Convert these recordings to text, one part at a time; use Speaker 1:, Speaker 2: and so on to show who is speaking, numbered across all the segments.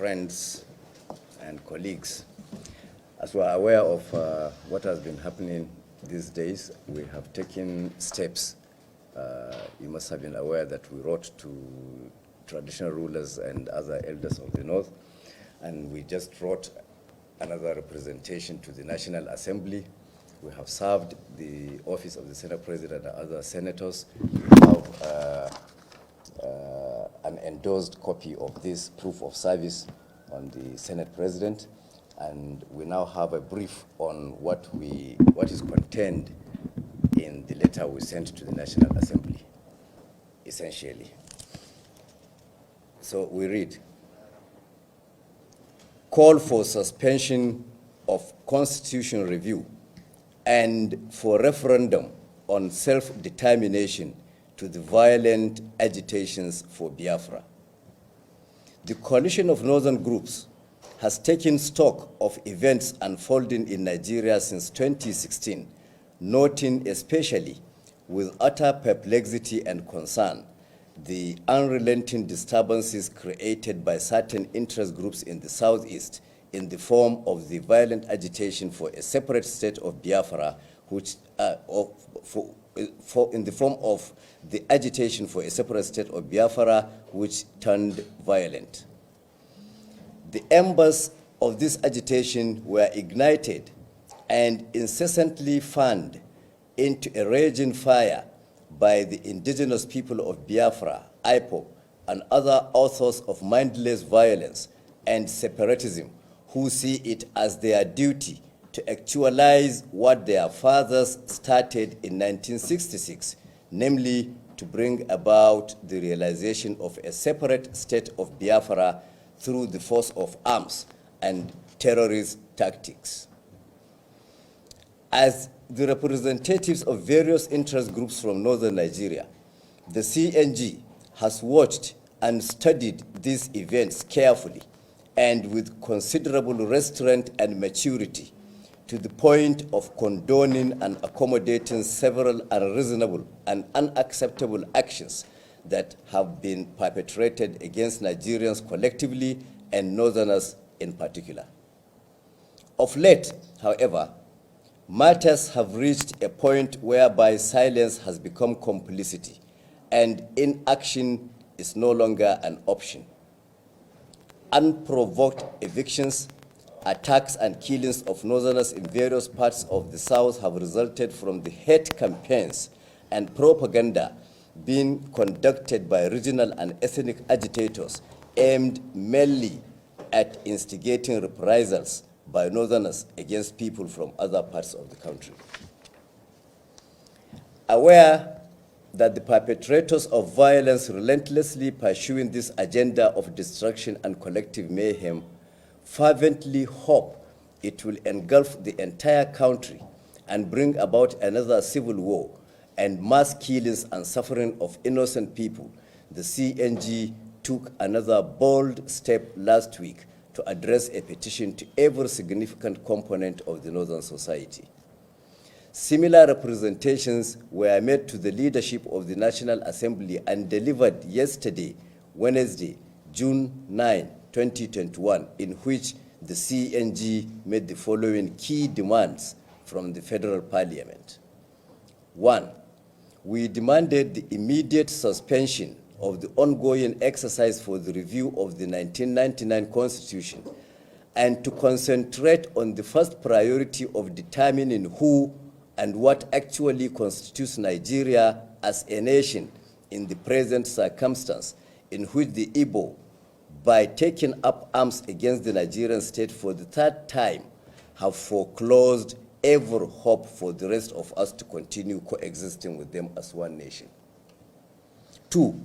Speaker 1: friends and colleagues. As we are aware of what has been happening these days, we have taken steps. You must have been aware that we wrote to traditional rulers and other elders of the North, and we just wrote another representation to the National Assembly. We have served the office of the Senate President and other senators. We have an endorsed copy of this proof of service on the Senate President, and we now have a brief on what is contained in the letter we sent to the National Assembly, essentially. So we read, call for suspension of constitutional review and for referendum on self-determination to the violent agitations for Biafra. The coalition of northern groups has taken stock of events unfolding in Nigeria since 2016, noting especially with utter perplexity and concern the unrelenting disturbances created by certain interest groups in the southeast in the form of the violent agitation for a separate state of Biafra, which in the form of the agitation for a separate state of Biafra, which turned violent. The embers of this agitation were ignited and incessantly fanned into a raging fire by the indigenous people of Biafra, IPOB, and other authors of mindless violence and separatism who see it as their duty to actualize what their fathers started in 1966, namely to bring about the realization of a separate state of Biafra through the force of arms and terrorist tactics. As the representatives of various interest groups from northern Nigeria, the CNG has watched and studied these events carefully and with considerable restraint and maturity, to the point of condoning and accommodating several unreasonable and unacceptable actions that have been perpetrated against Nigerians collectively and Northerners in particular. Of late, however, matters have reached a point whereby silence has become complicity and inaction is no longer an option. Unprovoked evictions, attacks and killings of Northerners in various parts of the South have resulted from the hate campaigns and propaganda being conducted by regional and ethnic agitators aimed mainly at instigating reprisals by Northerners against people from other parts of the country. Aware that the perpetrators of violence relentlessly pursuing this agenda of destruction and collective mayhem fervently hope it will engulf the entire country and bring about another civil war and mass killings and suffering of innocent people, the CNG took another bold step last week to address a petition to every significant component of the Northern society. Similar representations were made to the leadership of the National Assembly and delivered yesterday, Wednesday, June 9, 2021, in which the CNG made the following key demands from the Federal Parliament. 1, we demanded the immediate suspension of the ongoing exercise for the review of the 1999 Constitution and to concentrate on the first priority of determining who and what actually constitutes Nigeria as a nation in the present circumstance in which the Igbo, by taking up arms against the Nigerian state for the third time, have foreclosed every hope for the rest of us to continue coexisting with them as one nation. 2,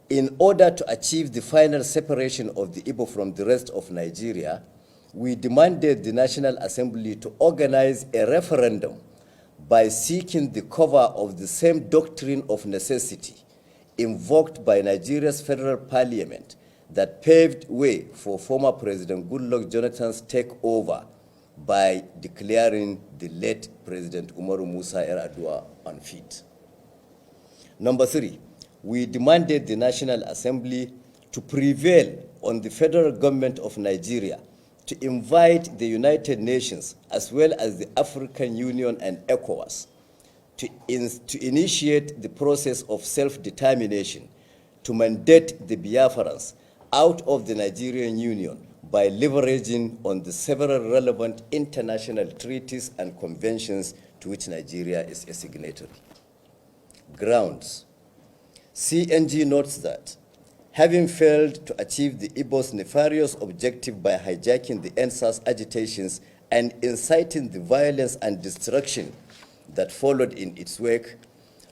Speaker 1: in order to achieve the final separation of the Igbo from the rest of Nigeria, we demanded the National Assembly to organize a referendum by seeking the cover of the same doctrine of necessity invoked by Nigeria's federal parliament that paved way for former President Goodluck Jonathan's takeover by declaring the late President Umaru Musa Yar'Adua unfit. Number 3, we demanded the National Assembly to prevail on the federal government of Nigeria to invite the United Nations as well as the African Union and ECOWAS to initiate the process of self-determination to mandate the Biafrans out of the Nigerian Union by leveraging on the several relevant international treaties and conventions to which Nigeria is a signatory. Grounds. CNG notes that having failed to achieve the Igbo's nefarious objective by hijacking the NSAS agitations and inciting the violence and destruction that followed in its wake,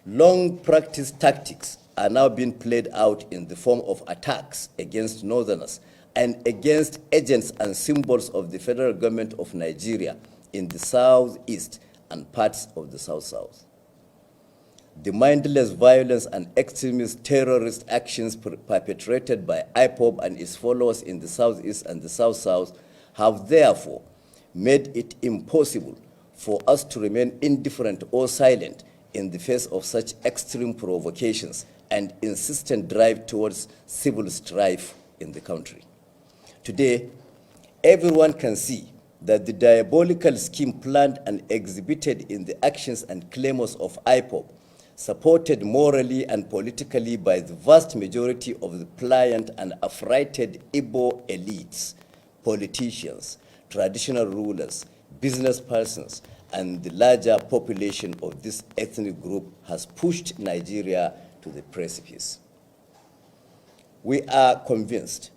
Speaker 1: long-practiced tactics are now being played out in the form of attacks against Northerners and against agents and symbols of the federal government of Nigeria in the southeast and parts of the south-south. The mindless violence and extremist terrorist actions perpetrated by IPOB and its followers in the southeast and the south-south have therefore made it impossible for us to remain indifferent or silent in the face of such extreme provocations and insistent drive towards civil strife in the country. Today, everyone can see that the diabolical scheme planned and exhibited in the actions and claims of IPOB, supported morally and politically by the vast majority of the pliant and affrighted Igbo elites, politicians, traditional rulers, business persons, and the larger population of this ethnic group has pushed Nigeria to the precipice. We are convinced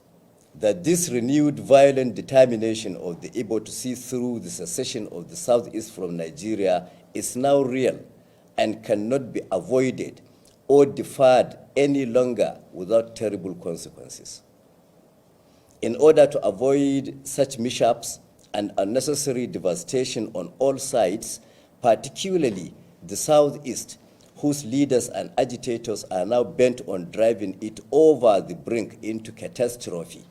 Speaker 1: that this renewed violent determination of the Igbo to see through the secession of the southeast from Nigeria is now real and cannot be avoided or deferred any longer without terrible consequences. In order to avoid such mishaps and unnecessary devastation on all sides, particularly the southeast, whose leaders and agitators are now bent on driving it over the brink into catastrophe,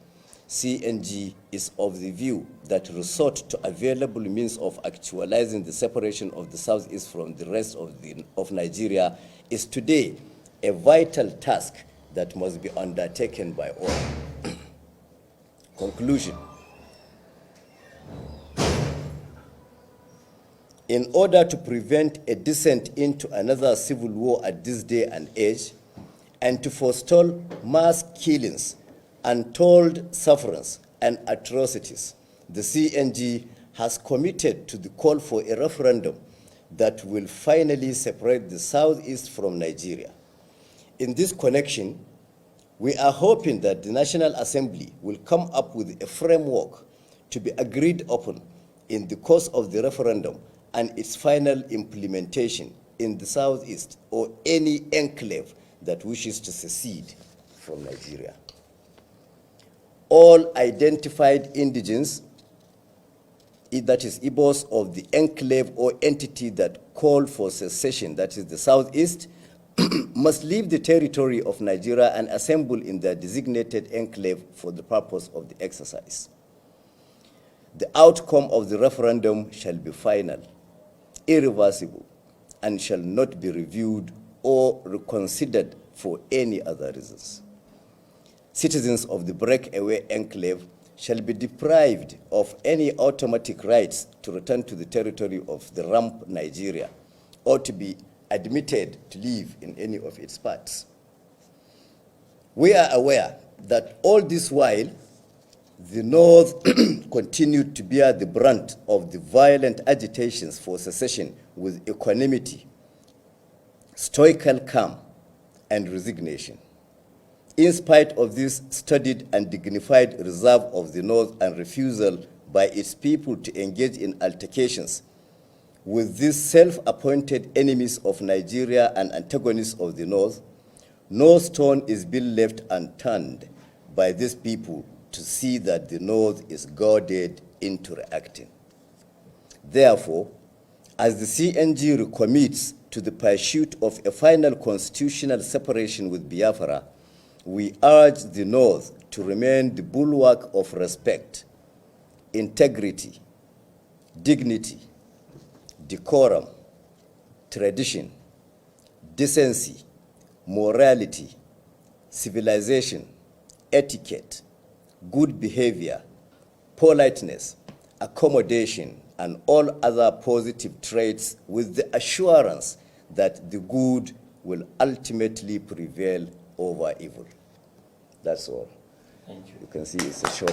Speaker 1: CNG is of the view that resort to available means of actualizing the separation of the southeast from the rest of Nigeria is today a vital task that must be undertaken by all. Conclusion. In order to prevent a descent into another civil war at this day and age, and to forestall mass killings, untold sufferance, and atrocities, the CNG has committed to the call for a referendum that will finally separate the southeast from Nigeria. In this connection, we are hoping that the National Assembly will come up with a framework to be agreed upon in the course of the referendum and its final implementation in the southeast or any enclave that wishes to secede from Nigeria. All identified indigents, that is Igbos of the enclave or entity that call for secession, that is the southeast, must leave the territory of Nigeria and assemble in their designated enclave for the purpose of the exercise. The outcome of the referendum shall be final, irreversible, and shall not be reviewed or reconsidered for any other reasons. Citizens of the breakaway enclave shall be deprived of any automatic rights to return to the territory of the rump Nigeria or to be admitted to live in any of its parts. We are aware that all this while, the North continued to bear the brunt of the violent agitations for secession with equanimity, stoical calm, and resignation. In spite of this studied and dignified reserve of the North and refusal by its people to engage in altercations with these self-appointed enemies of Nigeria and antagonists of the North, no stone is being left unturned by these people to see that the North is goaded into reacting. Therefore, as the CNG recommits to the pursuit of a final constitutional separation with Biafra, we urge the North to remain the bulwark of respect, integrity, dignity, decorum, tradition, decency, morality, civilization, etiquette, good behavior, politeness, accommodation, and all other positive traits with the assurance that the good will ultimately prevail over evil. That's all.
Speaker 2: Thank you.
Speaker 1: You can see it's a short